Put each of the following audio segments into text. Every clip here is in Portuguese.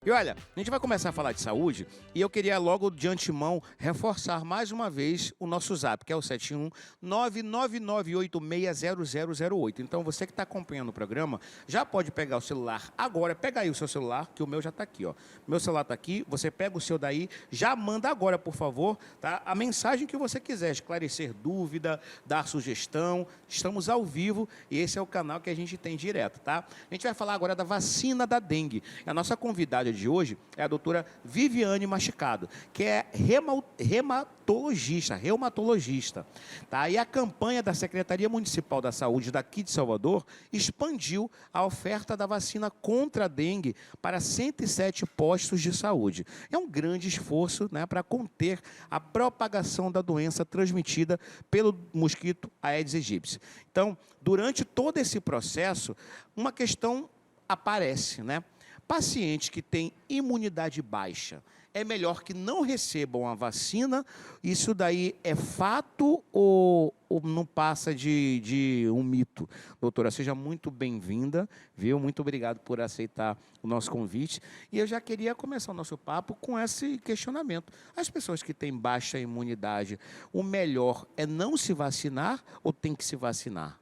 E olha, a gente vai começar a falar de saúde e eu queria logo de antemão reforçar mais uma vez o nosso zap, que é o 71999860008. Então você que está acompanhando o programa, já pode pegar o celular agora, pega aí o seu celular, que o meu já está aqui, ó. Meu celular está aqui, você pega o seu daí, já manda agora, por favor, tá? A mensagem que você quiser, esclarecer dúvida, dar sugestão. Estamos ao vivo e esse é o canal que a gente tem direto, tá? A gente vai falar agora da vacina da dengue. A nossa convidada de hoje é a doutora Viviane Machicado, que é reumatologista, tá? E a campanha da Secretaria Municipal da Saúde daqui de Salvador expandiu a oferta da vacina contra a dengue para 107 postos de saúde. É um grande esforço, né, para conter a propagação da doença transmitida pelo mosquito Aedes aegypti. Então, durante todo esse processo, uma questão aparece, né? Pacientes que têm imunidade baixa, é melhor que não recebam a vacina? Isso daí é fato ou não passa de um mito? Doutora, seja muito bem-vinda, viu? Muito obrigado por aceitar o nosso convite. E eu já queria começar o nosso papo com esse questionamento. As pessoas que têm baixa imunidade, o melhor é não se vacinar ou tem que se vacinar?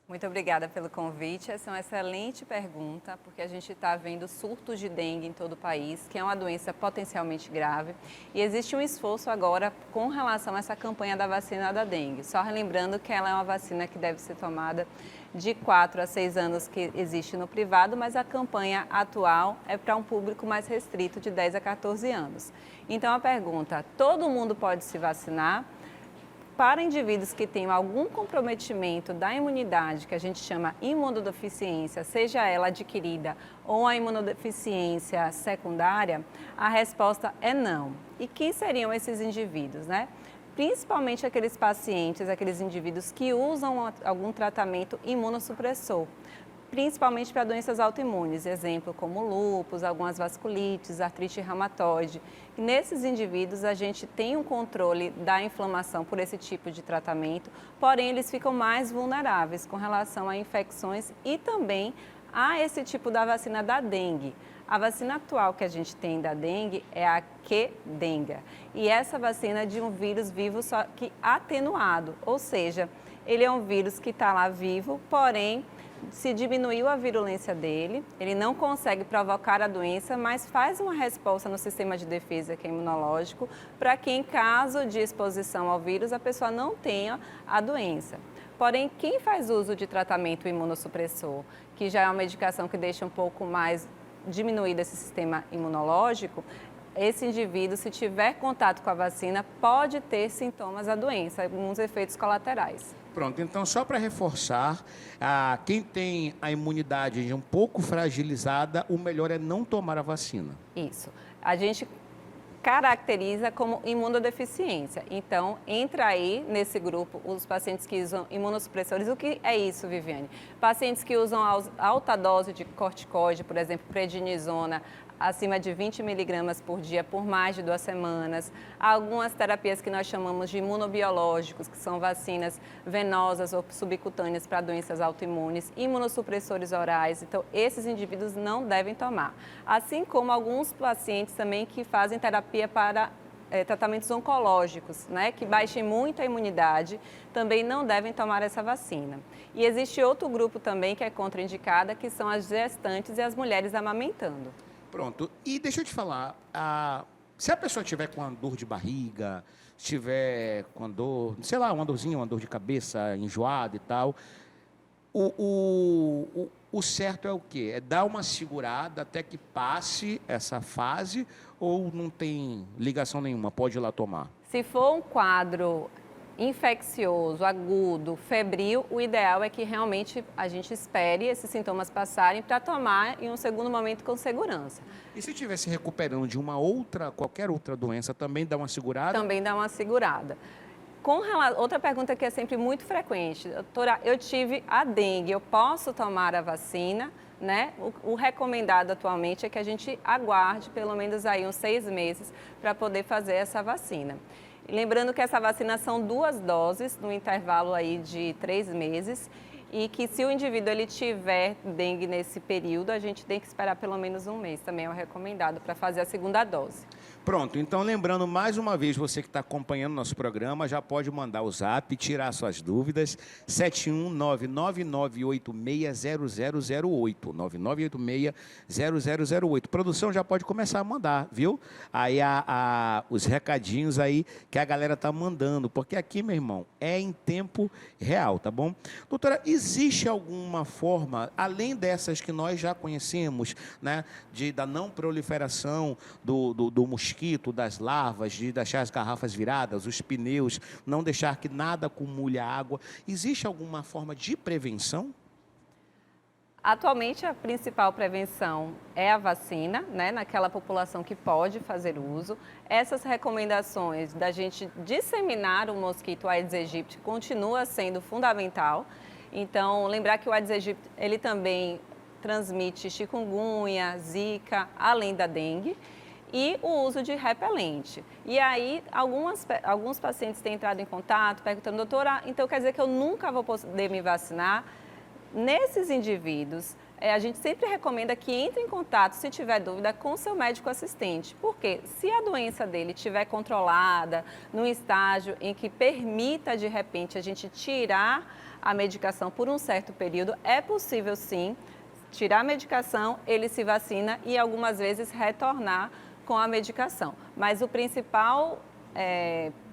Muito obrigada pelo convite. Essa é uma excelente pergunta, porque a gente está vendo surtos de dengue em todo o país, que é uma doença potencialmente grave. E existe um esforço agora com relação a essa campanha da vacina da dengue. Só relembrando que ela é uma vacina que deve ser tomada de 4 a 6 anos que existe no privado, mas a campanha atual é para um público mais restrito, de 10 a 14 anos. Então a pergunta, todo mundo pode se vacinar? Para indivíduos que tenham algum comprometimento da imunidade, que a gente chama imunodeficiência, seja ela adquirida ou a imunodeficiência secundária, a resposta é não. E quem seriam esses indivíduos, né? Principalmente aqueles pacientes, aqueles indivíduos que usam algum tratamento imunossupressor, principalmente para doenças autoimunes, exemplo como lúpus, algumas vasculites, artrite reumatoide. E nesses indivíduos a gente tem um controle da inflamação por esse tipo de tratamento, porém eles ficam mais vulneráveis com relação a infecções e também a esse tipo da vacina da dengue. A vacina atual que a gente tem da dengue é a Qdenga. E essa vacina é de um vírus vivo só que atenuado, ou seja, ele é um vírus que está lá vivo, porém se diminuiu a virulência dele, ele não consegue provocar a doença, mas faz uma resposta no sistema de defesa, que é imunológico, para que em caso de exposição ao vírus a pessoa não tenha a doença. Porém, quem faz uso de tratamento imunossupressor, que já é uma medicação que deixa um pouco mais diminuído esse sistema imunológico, esse indivíduo, se tiver contato com a vacina, pode ter sintomas da doença, alguns efeitos colaterais. Pronto, então só para reforçar, quem tem a imunidade um pouco fragilizada, o melhor é não tomar a vacina. Isso. A gente caracteriza como imunodeficiência. Então, entra aí nesse grupo os pacientes que usam imunossupressores. O que é isso, Viviane? Pacientes que usam alta dose de corticoide, por exemplo, prednisona, acima de 20 miligramas por dia por mais de 2 semanas. Há algumas terapias que nós chamamos de imunobiológicos, que são vacinas venosas ou subcutâneas para doenças autoimunes, imunossupressores orais. Então, esses indivíduos não devem tomar. Assim como alguns pacientes também que fazem terapia para tratamentos oncológicos, né, que baixem muito a imunidade, também não devem tomar essa vacina. E existe outro grupo também que é contraindicada, que são as gestantes e as mulheres amamentando. Pronto, e deixa eu te falar, se a pessoa tiver com uma dor de barriga, estiver com dor, sei lá, uma dorzinha, uma dor de cabeça, enjoada e tal, o certo é o quê? É dar uma segurada até que passe essa fase ou não tem ligação nenhuma, pode ir lá tomar? Se for um quadro infeccioso, agudo, febril, o ideal é que realmente a gente espere esses sintomas passarem para tomar em um segundo momento com segurança. E se estiver se recuperando de qualquer outra doença, também dá uma segurada? Também dá uma segurada. Outra pergunta que é sempre muito frequente, doutora, eu tive a dengue, eu posso tomar a vacina? Né? O recomendado atualmente é que a gente aguarde pelo menos aí uns 6 meses para poder fazer essa vacina. Lembrando que essa vacina são 2 doses, no intervalo aí de 3 meses, e que se o indivíduo ele tiver dengue nesse período, a gente tem que esperar pelo menos um mês, também é o recomendado para fazer a segunda dose. Pronto, então lembrando mais uma vez, você que está acompanhando nosso programa, já pode mandar o zap, tirar suas dúvidas, 71999860008, 99860008. Produção já pode começar a mandar, viu? Aí os recadinhos aí que a galera tá mandando, porque aqui, meu irmão, é em tempo real, tá bom? Doutora, existe alguma forma, além dessas que nós já conhecemos, né, da não proliferação do mosquito, das larvas, de deixar as garrafas viradas, os pneus, não deixar que nada acumule água. Existe alguma forma de prevenção? Atualmente, a principal prevenção é a vacina, né, naquela população que pode fazer uso. Essas recomendações da gente disseminar o mosquito Aedes aegypti continua sendo fundamental. Então, lembrar que o Aedes aegypti, ele também transmite chikungunya, zika, além da dengue. E o uso de repelente. E aí, alguns pacientes têm entrado em contato, perguntando, doutora, então quer dizer que eu nunca vou poder me vacinar? Nesses indivíduos, a gente sempre recomenda que entre em contato, se tiver dúvida, com seu médico assistente. Porque se a doença dele estiver controlada, num estágio em que permita, de repente, a gente tirar a medicação por um certo período, é possível sim tirar a medicação, ele se vacina e algumas vezes retornar com a medicação. Mas o principal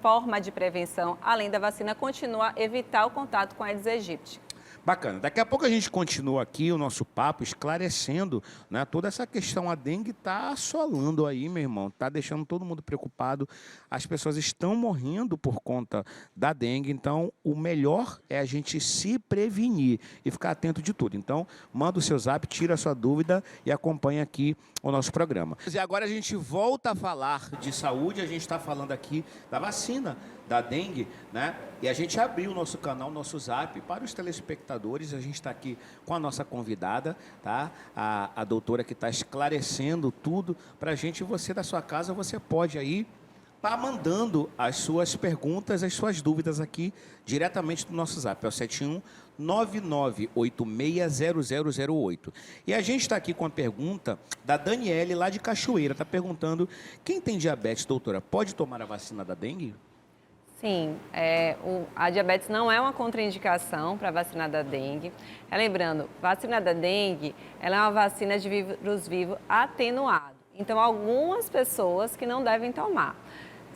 forma de prevenção, além da vacina, continua evitar o contato com a Aedes aegypti. Bacana. Daqui a pouco a gente continua aqui o nosso papo, esclarecendo, né, toda essa questão. A dengue está assolando aí, meu irmão, está deixando todo mundo preocupado. As pessoas estão morrendo por conta da dengue, então o melhor é a gente se prevenir e ficar atento de tudo. Então, manda o seu zap, tira a sua dúvida e acompanha aqui o nosso programa. E agora a gente volta a falar de saúde, a gente está falando aqui da vacina da dengue, né? E a gente abriu o nosso canal, nosso zap para os telespectadores. A gente está aqui com a nossa convidada, tá? A doutora que está esclarecendo tudo para a gente. Você da sua casa, você pode aí tá mandando as suas perguntas, as suas dúvidas aqui diretamente do nosso zap, é o 71998600008. E a gente está aqui com a pergunta da Daniele, lá de Cachoeira, está perguntando, quem tem diabetes, doutora, pode tomar a vacina da dengue? Sim, a diabetes não é uma contraindicação para a vacina da dengue. Lembrando, vacina da dengue, ela é uma vacina de vírus vivo atenuado. Então, algumas pessoas que não devem tomar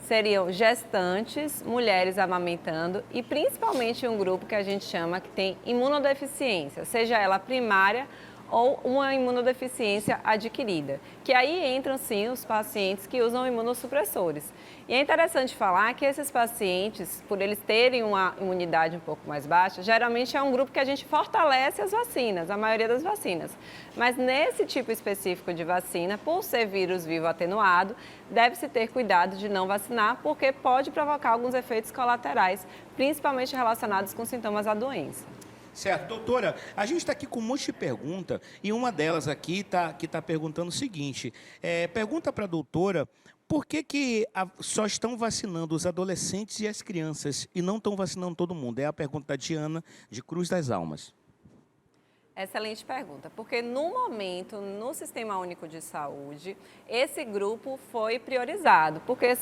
seriam gestantes, mulheres amamentando e principalmente um grupo que a gente chama que tem imunodeficiência, seja ela primária ou uma imunodeficiência adquirida, que aí entram sim os pacientes que usam imunossupressores. E é interessante falar que esses pacientes, por eles terem uma imunidade um pouco mais baixa, geralmente é um grupo que a gente fortalece as vacinas, a maioria das vacinas. Mas nesse tipo específico de vacina, por ser vírus vivo atenuado, deve-se ter cuidado de não vacinar, porque pode provocar alguns efeitos colaterais, principalmente relacionados com sintomas da doença. Certo, doutora, a gente está aqui com um monte de pergunta e uma delas aqui está perguntando o seguinte, pergunta para a doutora por que só estão vacinando os adolescentes e as crianças e não estão vacinando todo mundo? É a pergunta da Diana, de Cruz das Almas. Excelente pergunta, porque no momento, no Sistema Único de Saúde, esse grupo foi priorizado, porque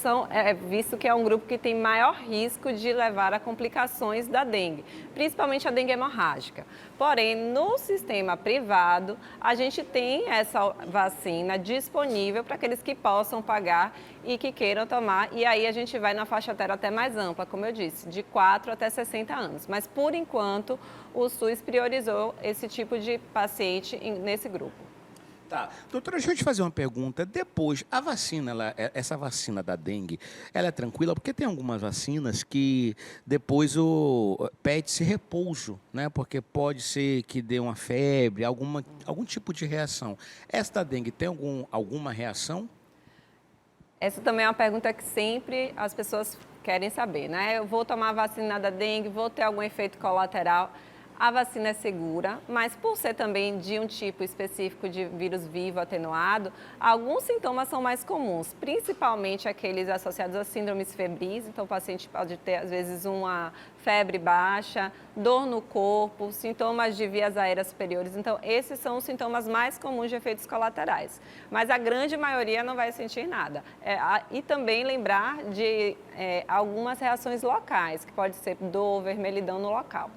visto que é um grupo que tem maior risco de levar a complicações da dengue, principalmente a dengue hemorrágica. Porém, no sistema privado, a gente tem essa vacina disponível para aqueles que possam pagar e que queiram tomar, e aí a gente vai na faixa etária até mais ampla, como eu disse, de 4 até 60 anos. Mas, por enquanto, o SUS priorizou esse tipo de paciente nesse grupo. Tá. Doutora, deixa eu te fazer uma pergunta. Depois, a vacina, essa vacina da dengue, ela é tranquila? Porque tem algumas vacinas que depois pede-se repouso, né? Porque pode ser que dê uma febre, algum tipo de reação. Essa da dengue tem alguma reação? Essa também é uma pergunta que sempre as pessoas querem saber, né? Eu vou tomar a vacina da dengue, vou ter algum efeito colateral? A vacina é segura, mas por ser também de um tipo específico de vírus vivo atenuado, alguns sintomas são mais comuns, principalmente aqueles associados a síndromes febris. Então, o paciente pode ter, às vezes, uma febre baixa, dor no corpo, sintomas de vias aéreas superiores. Então, esses são os sintomas mais comuns de efeitos colaterais. Mas a grande maioria não vai sentir nada. E também lembrar de algumas reações locais, que pode ser dor, vermelhidão no local.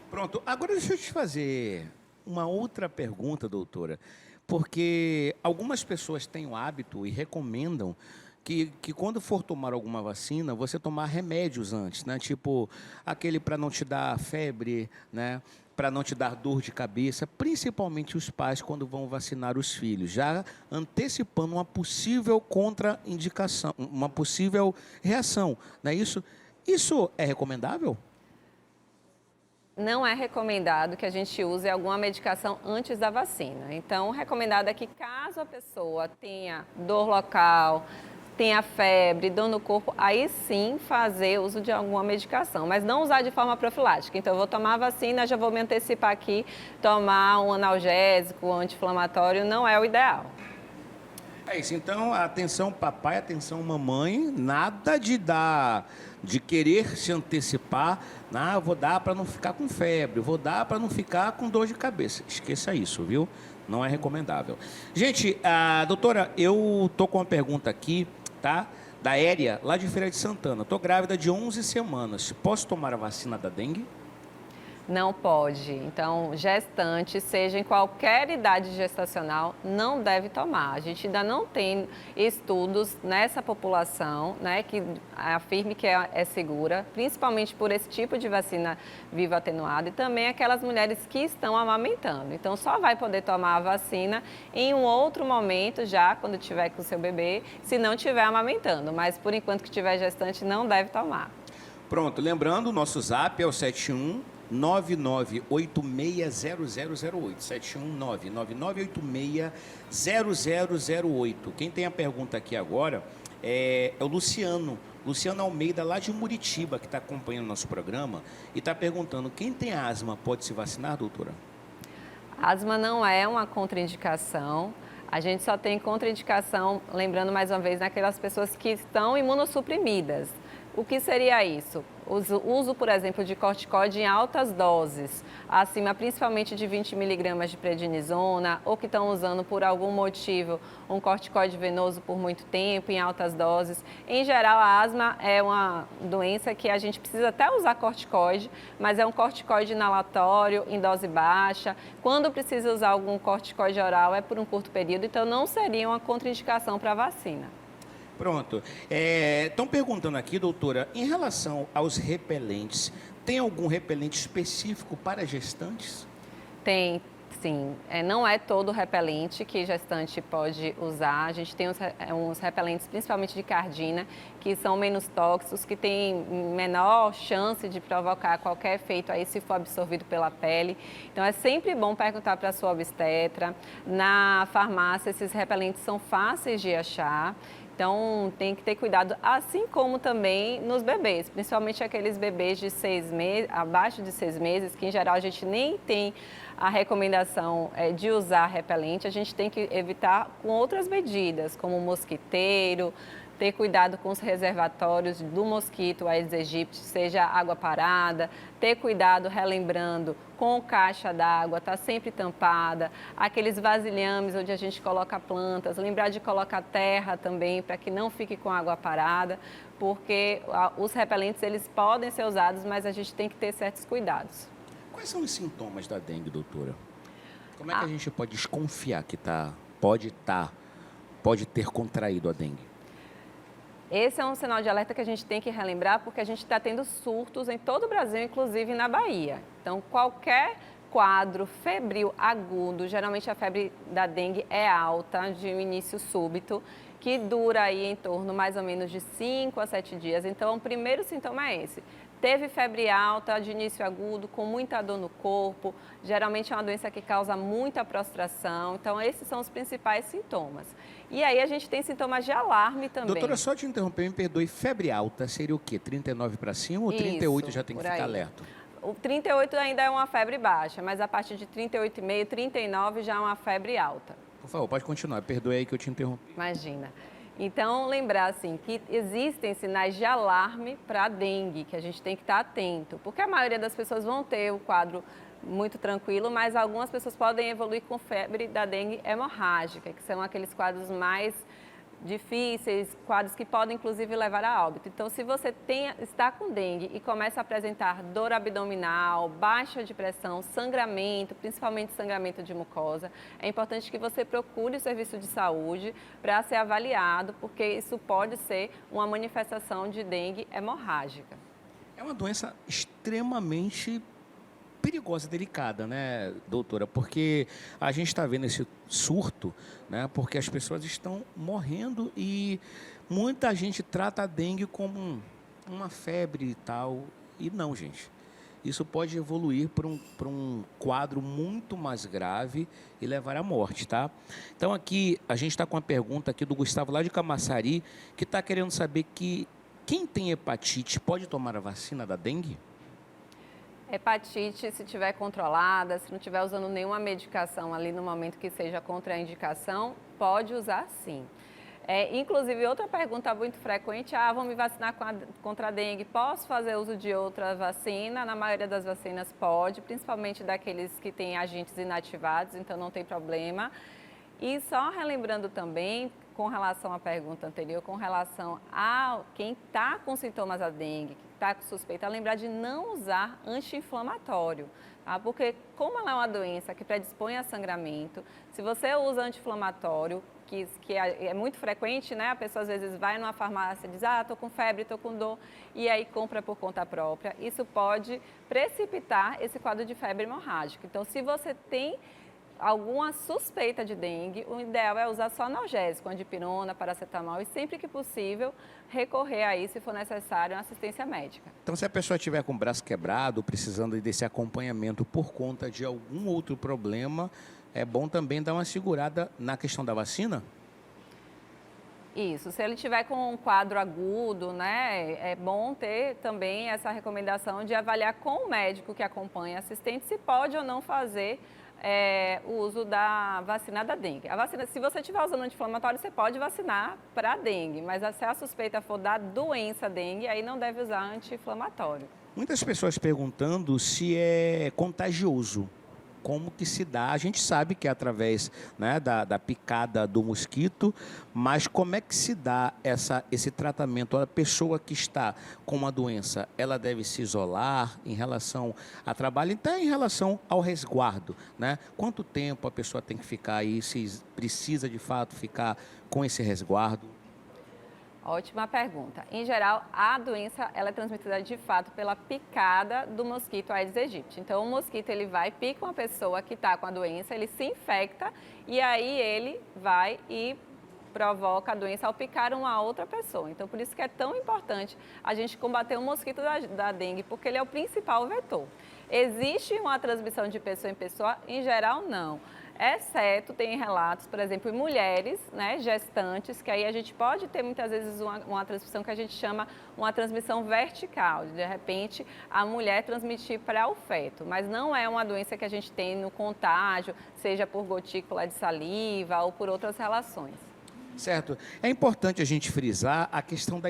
Pronto, agora deixa eu te fazer uma outra pergunta, doutora, porque algumas pessoas têm o hábito e recomendam que quando for tomar alguma vacina, você tomar remédios antes, né? Tipo, aquele para não te dar febre, né? Para não te dar dor de cabeça, principalmente os pais quando vão vacinar os filhos, já antecipando uma possível contraindicação, uma possível reação, não é isso? Isso é recomendável? Não é recomendado que a gente use alguma medicação antes da vacina. Então, o recomendado é que caso a pessoa tenha dor local, tenha febre, dor no corpo, aí sim fazer uso de alguma medicação, mas não usar de forma profilática. Então, eu vou tomar a vacina, já vou me antecipar aqui, tomar um analgésico, um anti-inflamatório, não é o ideal. É isso, então, atenção papai, atenção mamãe, nada de querer se antecipar, eu vou dar para não ficar com febre, vou dar para não ficar com dor de cabeça. Esqueça isso, viu? Não é recomendável. Gente, doutora, eu tô com uma pergunta aqui, tá? Da Héria, lá de Feira de Santana. Tô grávida de 11 semanas. Posso tomar a vacina da dengue? Não pode. Então, gestante, seja em qualquer idade gestacional, não deve tomar. A gente ainda não tem estudos nessa população, né, que afirme que é segura, principalmente por esse tipo de vacina vivo atenuada e também aquelas mulheres que estão amamentando. Então, só vai poder tomar a vacina em um outro momento, já quando tiver com o seu bebê, se não estiver amamentando. Mas, por enquanto que estiver gestante, não deve tomar. Pronto, lembrando, o nosso zap é o 71 99860008. 71999860008. Quem tem a pergunta aqui agora é o Luciano. Luciano Almeida, lá de Muritiba, que está acompanhando nosso programa e está perguntando: quem tem asma pode se vacinar, doutora? Asma não é uma contraindicação. A gente só tem contraindicação, lembrando mais uma vez, naquelas pessoas que estão imunossuprimidas. O que seria isso? O uso, por exemplo, de corticoide em altas doses, acima principalmente de 20 miligramas de prednisona, ou que estão usando por algum motivo um corticoide venoso por muito tempo, em altas doses. Em geral, a asma é uma doença que a gente precisa até usar corticoide, mas é um corticoide inalatório, em dose baixa. Quando precisa usar algum corticoide oral, é por um curto período, então não seria uma contraindicação para a vacina. Pronto. Estão perguntando aqui, doutora, em relação aos repelentes, tem algum repelente específico para gestantes? Tem, sim. Não é todo repelente que gestante pode usar. A gente tem uns repelentes, principalmente de cardina, que são menos tóxicos, que têm menor chance de provocar qualquer efeito aí se for absorvido pela pele. Então, é sempre bom perguntar para a sua obstetra. Na farmácia, esses repelentes são fáceis de achar. Então, tem que ter cuidado, assim como também nos bebês, principalmente aqueles bebês de 6 meses, abaixo de 6 meses, que em geral a gente nem tem a recomendação de usar repelente, a gente tem que evitar com outras medidas, como o mosquiteiro, ter cuidado com os reservatórios do mosquito Aedes aegypti, seja água parada, ter cuidado, relembrando, com caixa d'água, tá sempre tampada, aqueles vasilhames onde a gente coloca plantas, lembrar de colocar terra também, para que não fique com água parada, porque os repelentes eles podem ser usados, mas a gente tem que ter certos cuidados. Quais são os sintomas da dengue, doutora? Como é que a gente pode desconfiar que pode ter contraído a dengue? Esse é um sinal de alerta que a gente tem que relembrar, porque a gente está tendo surtos em todo o Brasil, inclusive na Bahia. Então, qualquer quadro febril agudo, geralmente a febre da dengue é alta, de um início súbito, que dura aí em torno mais ou menos de 5 a 7 dias. Então, o primeiro sintoma é esse. Teve febre alta, de início agudo, com muita dor no corpo, geralmente é uma doença que causa muita prostração. Então, esses são os principais sintomas. E aí a gente tem sintomas de alarme também. Doutora, só te interromper, me perdoe, febre alta seria o quê? 39 para cima ou 38 já tem que ficar alerta? O 38 ainda é uma febre baixa, mas a partir de 38,5, 39 já é uma febre alta. Por favor, pode continuar. Perdoe aí que eu te interrompi. Imagina. Então, lembrar assim que existem sinais de alarme para a dengue, que a gente tem que estar atento, porque a maioria das pessoas vão ter o quadro muito tranquilo, mas algumas pessoas podem evoluir com febre da dengue hemorrágica, que são aqueles quadros mais difíceis, quadros que podem inclusive levar a óbito. Então, se você está com dengue e começa a apresentar dor abdominal, baixa de pressão, sangramento, principalmente sangramento de mucosa, é importante que você procure o serviço de saúde para ser avaliado, porque isso pode ser uma manifestação de dengue hemorrágica. É uma doença extremamente perigosa, delicada, né, doutora? Porque a gente está vendo esse surto, né? Porque as pessoas estão morrendo e muita gente trata a dengue como uma febre e tal. E não, gente. Isso pode evoluir para um quadro muito mais grave e levar à morte, tá? Então aqui, a gente está com uma pergunta aqui do Gustavo lá de Camaçari, que está querendo saber que quem tem hepatite pode tomar a vacina da dengue? Hepatite, se estiver controlada, se não estiver usando nenhuma medicação ali no momento que seja contraindicação, pode usar sim. Inclusive, outra pergunta muito frequente, vão me vacinar contra a dengue, posso fazer uso de outra vacina? Na maioria das vacinas pode, principalmente daqueles que têm agentes inativados, então não tem problema. E só relembrando também, com relação à pergunta anterior, com relação a quem está com sintomas da dengue, que está com suspeita, lembrar de não usar anti-inflamatório, tá? Porque como ela é uma doença que predispõe a sangramento, se você usa anti-inflamatório, que é muito frequente, né? A pessoa às vezes vai numa farmácia e diz, estou com febre, estou com dor, e aí compra por conta própria. Isso pode precipitar esse quadro de febre hemorrágica. Então, se você tem alguma suspeita de dengue, o ideal é usar só analgésico, dipirona, paracetamol e sempre que possível recorrer aí, se for necessário, uma assistência médica. Então, se a pessoa estiver com o braço quebrado, precisando desse acompanhamento por conta de algum outro problema, é bom também dar uma segurada na questão da vacina? Isso, se ele tiver com um quadro agudo, né, é bom ter também essa recomendação de avaliar com o médico que acompanha assistente se pode ou não fazer o uso da vacina da dengue. A vacina, se você estiver usando anti-inflamatório, você pode vacinar para a dengue, mas se a suspeita for da doença dengue, aí não deve usar anti-inflamatório. Muitas pessoas perguntando se é contagioso. Como que se dá? A gente sabe que é através, né, da picada do mosquito, mas como é que se dá esse tratamento? A pessoa que está com uma doença, ela deve se isolar em relação a trabalho, então em relação ao resguardo, né? Quanto tempo a pessoa tem que ficar aí, se precisa de fato ficar com esse resguardo? Ótima pergunta. Em geral, a doença ela é transmitida de fato pela picada do mosquito Aedes aegypti. Então, o mosquito ele vai, pica uma pessoa que está com a doença, ele se infecta e aí ele vai e provoca a doença ao picar uma outra pessoa. Então, por isso que é tão importante a gente combater o mosquito da dengue, porque ele é o principal vetor. Existe uma transmissão de pessoa em pessoa? Em geral, não. Exceto, tem relatos, por exemplo, em mulheres, né, gestantes, que aí a gente pode ter muitas vezes uma transmissão que a gente chama uma transmissão vertical, de repente a mulher transmitir para o feto, mas não é uma doença que a gente tem no contágio, seja por gotícula de saliva ou por outras relações. Certo. É importante a gente frisar a questão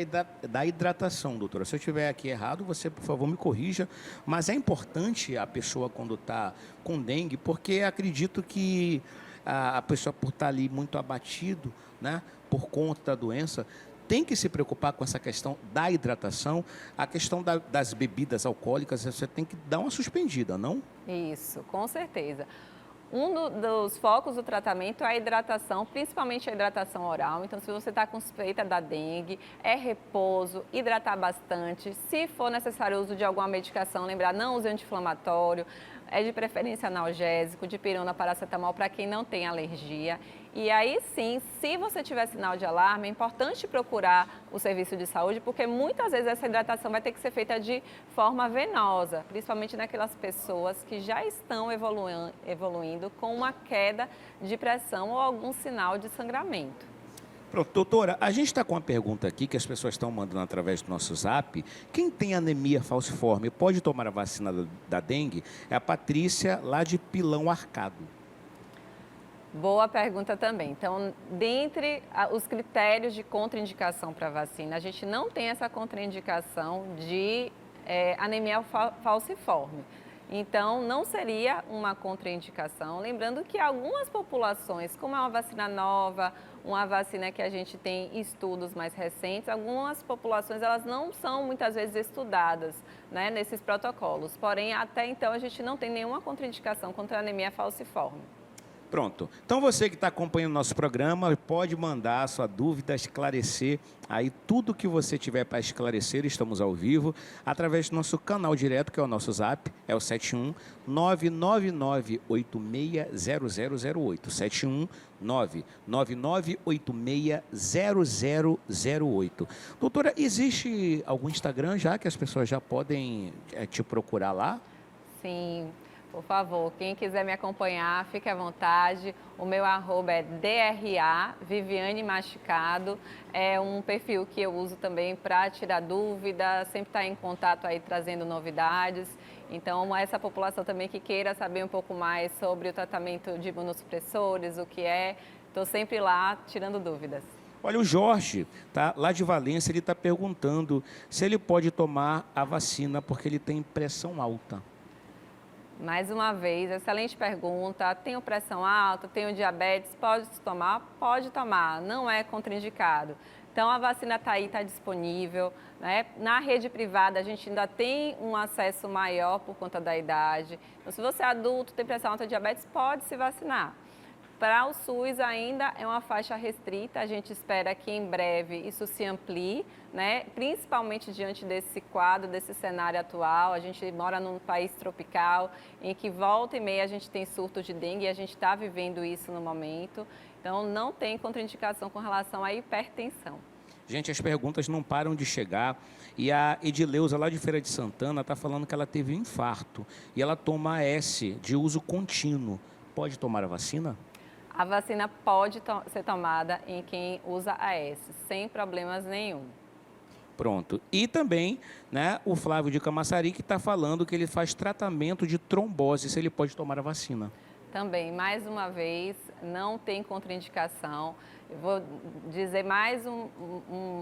da hidratação, doutora. Se eu estiver aqui errado, você, por favor, me corrija. Mas é importante a pessoa, quando está com dengue, porque acredito que a pessoa, por estar ali muito abatido, né, por conta da doença, tem que se preocupar com essa questão da hidratação. A questão das bebidas alcoólicas, você tem que dar uma suspendida, não? Isso, com certeza. Dos focos do tratamento é a hidratação, principalmente a hidratação oral. Então, se você está com suspeita da dengue, é repouso, hidratar bastante. Se for necessário o uso de alguma medicação, lembrar, não use anti-inflamatório, é de preferência analgésico, dipirona, paracetamol para quem não tem alergia. E aí sim, se você tiver sinal de alarme, é importante procurar o serviço de saúde, porque muitas vezes essa hidratação vai ter que ser feita de forma venosa, principalmente naquelas pessoas que já estão evoluindo com uma queda de pressão ou algum sinal de sangramento. Pronto, doutora, a gente está com uma pergunta aqui que as pessoas estão mandando através do nosso zap. Quem tem anemia falciforme pode tomar a vacina da dengue? É a Patrícia, lá de Pilão Arcado. Boa pergunta também. Então, dentre os critérios de contraindicação para a vacina, a gente não tem essa contraindicação de anemia falciforme. Então, não seria uma contraindicação. Lembrando que algumas populações, como é uma vacina nova, uma vacina que a gente tem estudos mais recentes, algumas populações elas não são muitas vezes estudadas, né, nesses protocolos. Porém, até então, a gente não tem nenhuma contraindicação contra a anemia falciforme. Pronto. Então você que está acompanhando nosso programa, pode mandar a sua dúvida, esclarecer aí tudo que você tiver para esclarecer, estamos ao vivo, através do nosso canal direto, que é o nosso zap, é o 71 999860008. 71 999860008. Doutora, existe algum Instagram já que as pessoas já podem te procurar lá? Sim. Por favor, quem quiser me acompanhar, fique à vontade. O meu arroba é DRA, Viviane Masticado. É um perfil que eu uso também para tirar dúvida, sempre estar em contato aí trazendo novidades. Então, essa população também que queira saber um pouco mais sobre o tratamento de imunossupressores, o que é, estou sempre lá tirando dúvidas. Olha, o Jorge, tá, lá de Valência, ele está perguntando se ele pode tomar a vacina porque ele tem pressão alta. Mais uma vez, excelente pergunta. Tenho pressão alta, tenho diabetes, pode tomar? Pode tomar, não é contraindicado. Então, a vacina está aí, está disponível, né? Na rede privada, a gente ainda tem um acesso maior por conta da idade. Então, se você é adulto, tem pressão alta, diabetes, pode se vacinar. Para o SUS ainda é uma faixa restrita, a gente espera que em breve isso se amplie, né? Principalmente diante desse quadro, desse cenário atual. A gente mora num país tropical em que volta e meia a gente tem surto de dengue e a gente está vivendo isso no momento. Então não tem contraindicação com relação à hipertensão. Gente, as perguntas não param de chegar e a Edileuza lá de Feira de Santana está falando que ela teve um infarto e ela toma AS de uso contínuo. Pode tomar a vacina? A vacina pode ser tomada em quem usa AS, sem problemas nenhum. Pronto. E também, né, o Flávio de Camaçari que está falando que ele faz tratamento de trombose, se ele pode tomar a vacina. Também, mais uma vez, não tem contraindicação. Eu vou dizer mais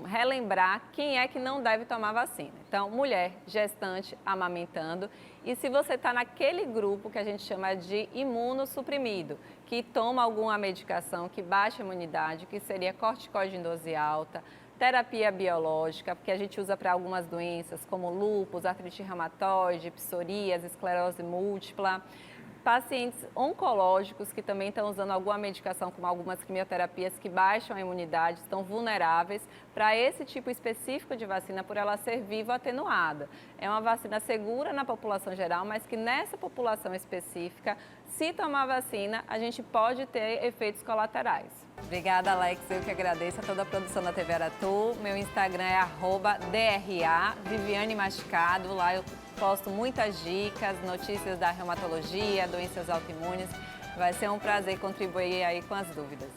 relembrar quem é que não deve tomar vacina. Então, mulher, gestante, amamentando. E se você está naquele grupo que a gente chama de imunossuprimido, que toma alguma medicação que baixa a imunidade, que seria corticoide em dose alta, terapia biológica, porque a gente usa para algumas doenças como lúpus, artrite reumatoide, psoríase, esclerose múltipla. Pacientes oncológicos que também estão usando alguma medicação, como algumas quimioterapias que baixam a imunidade, estão vulneráveis para esse tipo específico de vacina, por ela ser vivo atenuada. É uma vacina segura na população geral, mas que nessa população específica, se tomar vacina, a gente pode ter efeitos colaterais. Obrigada, Alex. Eu que agradeço a toda a produção da TV Aratu. Meu Instagram é @DRA, Viviane Masticado. Lá eu posto muitas dicas, notícias da reumatologia, doenças autoimunes. Vai ser um prazer contribuir aí com as dúvidas.